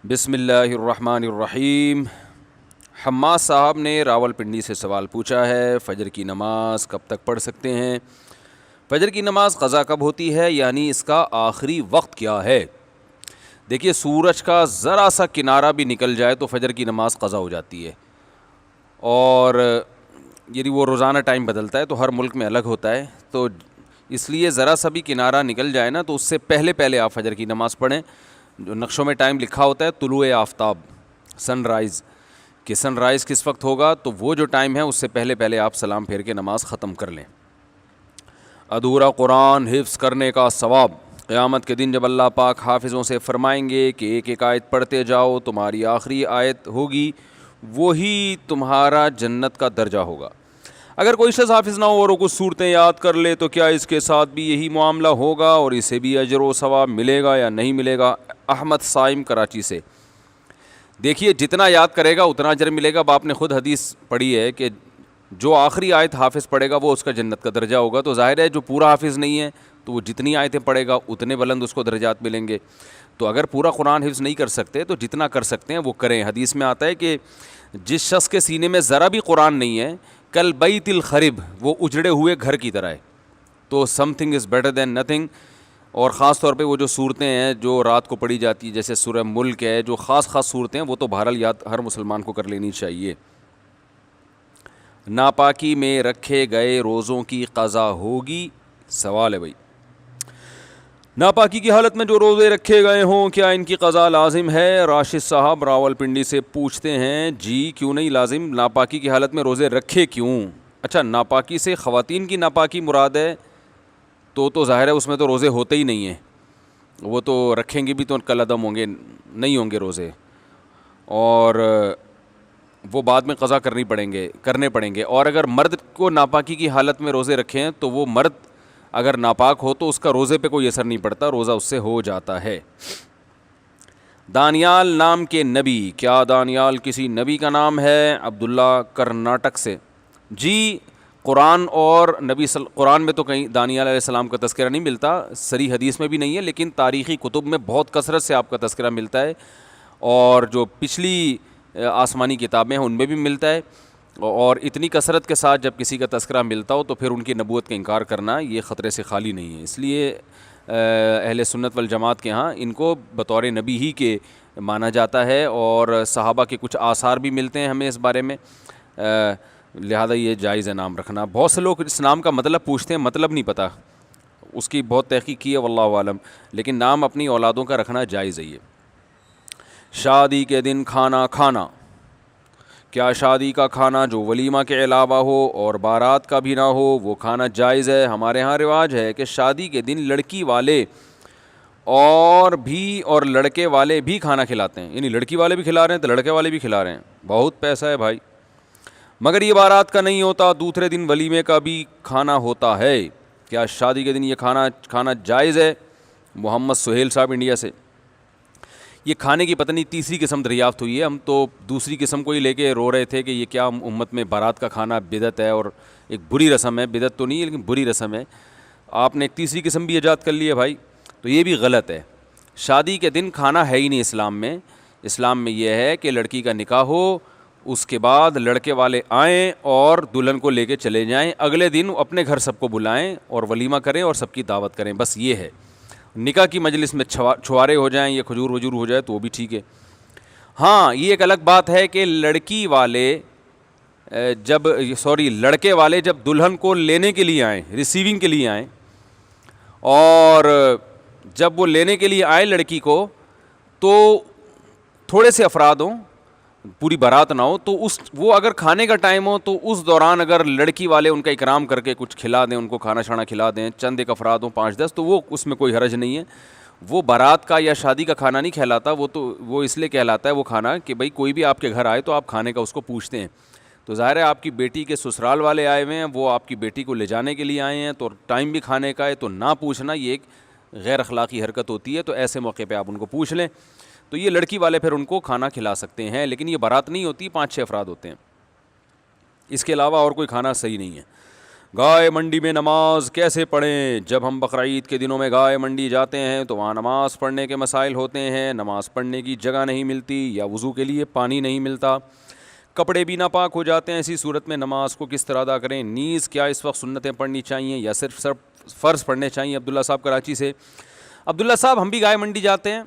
بسم اللہ الرحمن الرحیم۔ حماد صاحب نے راولپنڈی سے سوال پوچھا ہے، فجر کی نماز کب تک پڑھ سکتے ہیں؟ فجر کی نماز قضا کب ہوتی ہے، یعنی اس کا آخری وقت کیا ہے؟ دیکھیے، سورج کا ذرا سا کنارہ بھی نکل جائے تو فجر کی نماز قضا ہو جاتی ہے، اور یعنی وہ روزانہ ٹائم بدلتا ہے تو ہر ملک میں الگ ہوتا ہے، تو اس لیے ذرا سا بھی کنارہ نکل جائے نا تو اس سے پہلے آپ فجر کی نماز پڑھیں۔ جو نقشوں میں ٹائم لکھا ہوتا ہے طلوع آفتاب، سن رائز، کہ سن رائز کس وقت ہوگا، تو وہ جو ٹائم ہے اس سے پہلے آپ سلام پھیر کے نماز ختم کر لیں۔ ادھورا قرآن حفظ کرنے کا ثواب، قیامت کے دن جب اللہ پاک حافظوں سے فرمائیں گے کہ ایک ایک آیت پڑھتے جاؤ، تمہاری آخری آیت ہوگی وہی تمہارا جنت کا درجہ ہوگا۔ اگر کوئی شخص حافظ نہ ہو اور وہ کچھ صورتیں یاد کر لے تو کیا اس کے ساتھ بھی یہی معاملہ ہوگا اور اسے بھی اجر و ثواب ملے گا یا نہیں ملے گا؟ احمد صائم کراچی سے۔ دیکھیے، جتنا یاد کرے گا اتنا اجر ملے گا۔ آپ نے خود حدیث پڑھی ہے کہ جو آخری آیت حافظ پڑھے گا وہ اس کا جنت کا درجہ ہوگا، تو ظاہر ہے جو پورا حافظ نہیں ہے تو وہ جتنی آیتیں پڑھے گا اتنے بلند اس کو درجات ملیں گے۔ تو اگر پورا قرآن حفظ نہیں کر سکتے تو جتنا کر سکتے ہیں وہ کریں۔ حدیث میں آتا ہے کہ جس شخص کے سینے میں ذرا بھی قرآن نہیں ہے، کل بیت الخرب، وہ اجڑے ہوئے گھر کی طرح ہے۔ تو some thing is better than nothing. اور خاص طور پہ وہ جو صورتیں ہیں جو رات کو پڑھی جاتی ہے، جیسے سورہ ملک ہے، جو خاص صورتیں ہیں، وہ تو بہرحال یاد ہر مسلمان کو کر لینی چاہیے۔ ناپاکی میں رکھے گئے روزوں کی قضا ہوگی؟ سوال ہے بھائی، ناپاکی کی حالت میں جو روزے رکھے گئے ہوں کیا ان کی قضا لازم ہے؟ راشد صاحب راولپنڈی سے پوچھتے ہیں، جی کیوں نہیں لازم، ناپاکی کی حالت میں روزے رکھے کیوں؟ اچھا، ناپاکی سے خواتین کی ناپاکی مراد ہے تو ظاہر ہے اس میں تو روزے ہوتے ہی نہیں ہیں، وہ تو رکھیں گے بھی تو کل عدم ہوں گے، نہیں ہوں گے روزے، اور وہ بعد میں قضا کرنے پڑیں گے۔ اور اگر مرد کو ناپاکی کی حالت میں روزے رکھیں تو وہ مرد اگر ناپاک ہو تو اس کا روزے پہ کوئی اثر نہیں پڑتا، روزہ اس سے ہو جاتا ہے۔ دانیال نام کے نبی، کیا دانیال کسی نبی کا نام ہے؟ عبداللہ کرناٹک سے۔ جی، قرآن اور قرآن میں تو کہیں دانیال علیہ السلام کا تذکرہ نہیں ملتا، صریح حدیث میں بھی نہیں ہے، لیکن تاریخی کتب میں بہت کثرت سے آپ کا تذکرہ ملتا ہے، اور جو پچھلی آسمانی کتابیں ہیں ان میں بھی ملتا ہے۔ اور اتنی کثرت کے ساتھ جب کسی کا تذکرہ ملتا ہو تو پھر ان کی نبوت کا انکار کرنا یہ خطرے سے خالی نہیں ہے۔ اس لیے اہل سنت والجماعت کے ہاں ان کو بطور نبی ہی کے مانا جاتا ہے، اور صحابہ کے کچھ آثار بھی ملتے ہیں ہمیں اس بارے میں، لہذا یہ جائز ہے نام رکھنا۔ بہت سے لوگ اس نام کا مطلب پوچھتے ہیں، مطلب نہیں پتہ، اس کی بہت تحقیق کی ہے واللہ عالم، لیکن نام اپنی اولادوں کا رکھنا جائز ہے۔ یہ شادی کے دن کھانا کھانا، کیا شادی کا کھانا جو ولیمہ کے علاوہ ہو اور بارات کا بھی نہ ہو وہ کھانا جائز ہے؟ ہمارے ہاں رواج ہے کہ شادی کے دن لڑکی والے اور لڑکے والے بھی کھانا کھلاتے ہیں، یعنی لڑکی والے بھی کھلا رہے ہیں تو لڑکے والے بھی کھلا رہے ہیں، بہت پیسہ ہے بھائی۔ مگر یہ بارات کا نہیں ہوتا، دوسرے دن ولیمے کا بھی کھانا ہوتا ہے، کیا شادی کے دن یہ کھانا جائز ہے؟ محمد سہیل صاحب انڈیا سے۔ یہ کھانے کی پتہ نہیں تیسری قسم دریافت ہوئی ہے، ہم تو دوسری قسم کو ہی لے کے رو رہے تھے کہ یہ کیا امت میں بارات کا کھانا بدعت ہے اور ایک بری رسم ہے، بدعت تو نہیں ہے لیکن بری رسم ہے، آپ نے ایک تیسری قسم بھی ایجاد کر لی ہے بھائی، تو یہ بھی غلط ہے۔ شادی کے دن کھانا ہے ہی نہیں اسلام میں۔ اسلام میں یہ ہے کہ لڑکی کا نکاح ہو، اس کے بعد لڑکے والے آئیں اور دلہن کو لے کے چلے جائیں، اگلے دن اپنے گھر سب کو بلائیں اور ولیمہ کریں اور سب کی دعوت کریں، بس یہ ہے۔ نکاح کی مجلس میں چھوارے ہو جائیں یا کھجور وجور ہو جائے تو وہ بھی ٹھیک ہے۔ ہاں، یہ ایک الگ بات ہے کہ لڑکے والے جب دلہن کو لینے کے لیے آئیں، ریسیونگ کے لیے آئیں، اور جب وہ لینے کے لیے آئے لڑکی کو تو تھوڑے سے افراد ہوں، پوری بارات نہ ہو، تو وہ اگر کھانے کا ٹائم ہو تو اس دوران اگر لڑکی والے ان کا اکرام کر کے کچھ کھلا دیں، ان کو کھانا شانا کھلا دیں، چند ایک افراد ہوں 5-10، تو وہ اس میں کوئی حرج نہیں ہے۔ وہ بارات کا یا شادی کا کھانا نہیں کہلاتا، وہ اس لیے کہلاتا ہے وہ کھانا کہ بھائی کوئی بھی آپ کے گھر آئے تو آپ کھانے کا اس کو پوچھتے ہیں، تو ظاہر ہے آپ کی بیٹی کے سسرال والے آئے ہوئے ہیں، وہ آپ کی بیٹی کو لے جانے کے لیے آئے ہیں تو ٹائم بھی کھانے کا ہے، تو نہ پوچھنا یہ ایک غیر اخلاقی حرکت ہوتی ہے، تو ایسے موقع پہ آپ ان کو پوچھ لیں، تو یہ لڑکی والے پھر ان کو کھانا کھلا سکتے ہیں، لیکن یہ بارات نہیں ہوتی، 5-6 افراد ہوتے ہیں، اس کے علاوہ اور کوئی کھانا صحیح نہیں ہے۔ گائے منڈی میں نماز کیسے پڑھیں؟ جب ہم بقرعید کے دنوں میں گائے منڈی جاتے ہیں تو وہاں نماز پڑھنے کے مسائل ہوتے ہیں. نماز پڑھنے کی جگہ نہیں ملتی یا وضو کے لیے پانی نہیں ملتا, کپڑے بھی ناپاک ہو جاتے ہیں. ایسی صورت میں نماز کو کس طرح ادا کریں؟ نیز کیا اس وقت سنتیں پڑھنی چاہیے یا صرف فرض پڑھنے چاہیے؟ عبداللہ صاحب کراچی سے. عبداللہ صاحب ہم بھی گائے منڈی جاتے ہیں,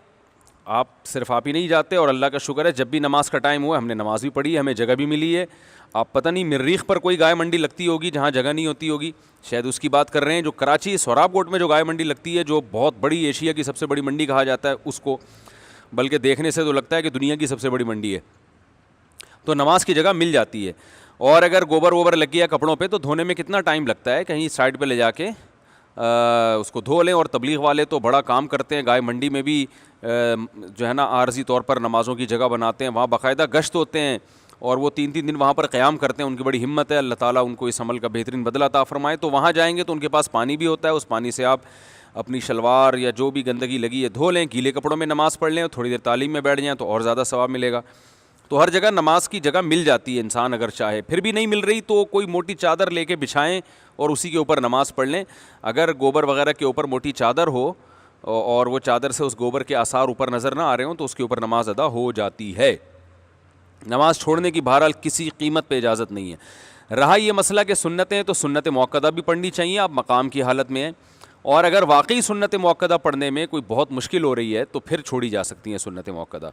صرف آپ ہی نہیں جاتے, اور اللہ کا شکر ہے جب بھی نماز کا ٹائم ہوا ہم نے نماز بھی پڑھی ہے, ہمیں جگہ بھی ملی ہے. آپ پتہ نہیں مریخ پر کوئی گائے منڈی لگتی ہوگی جہاں جگہ نہیں ہوتی ہوگی, شاید اس کی بات کر رہے ہیں. جو کراچی سوراب کوٹ میں جو گائے منڈی لگتی ہے, جو بہت بڑی ایشیا کی سب سے بڑی منڈی کہا جاتا ہے اس کو, بلکہ دیکھنے سے تو لگتا ہے کہ دنیا کی سب سے بڑی منڈی ہے, تو نماز کی جگہ مل جاتی ہے. اور اگر گوبر ووبر لگ گیا کپڑوں پہ تو دھونے میں کتنا ٹائم لگتا ہے, کہیں سائڈ پہ لے جا کے اس کو دھو لیں. اور تبلیغ والے تو بڑا کام کرتے ہیں, گائے منڈی میں بھی جو ہے نا عارضی طور پر نمازوں کی جگہ بناتے ہیں, وہاں باقاعدہ گشت ہوتے ہیں اور وہ 3 دن وہاں پر قیام کرتے ہیں. ان کی بڑی ہمت ہے, اللہ تعالیٰ ان کو اس عمل کا بہترین بدلہ عطا فرمائے. تو وہاں جائیں گے تو ان کے پاس پانی بھی ہوتا ہے, اس پانی سے آپ اپنی شلوار یا جو بھی گندگی لگی ہے دھو لیں, گیلے کپڑوں میں نماز پڑھ لیں اور تھوڑی دیر تعلیم میں بیٹھ جائیں تو اور زیادہ ثواب ملے گا. تو ہر جگہ نماز کی جگہ مل جاتی ہے, انسان اگر چاہے. پھر بھی نہیں مل رہی تو کوئی موٹی چادر لے کے بچھائیں اور اسی کے اوپر نماز پڑھ لیں. اگر گوبر وغیرہ کے اوپر موٹی چادر ہو اور وہ چادر سے اس گوبر کے آثار اوپر نظر نہ آ رہے ہوں تو اس کے اوپر نماز ادا ہو جاتی ہے. نماز چھوڑنے کی بہرحال کسی قیمت پہ اجازت نہیں ہے. رہا یہ مسئلہ کہ سنتیں, تو سنت موقدہ بھی پڑھنی چاہیے, آپ مقام کی حالت میں ہیں, اور اگر واقعی سنت موقدہ پڑھنے میں کوئی بہت مشکل ہو رہی ہے تو پھر چھوڑی جا سکتی ہیں سنت موقدہ.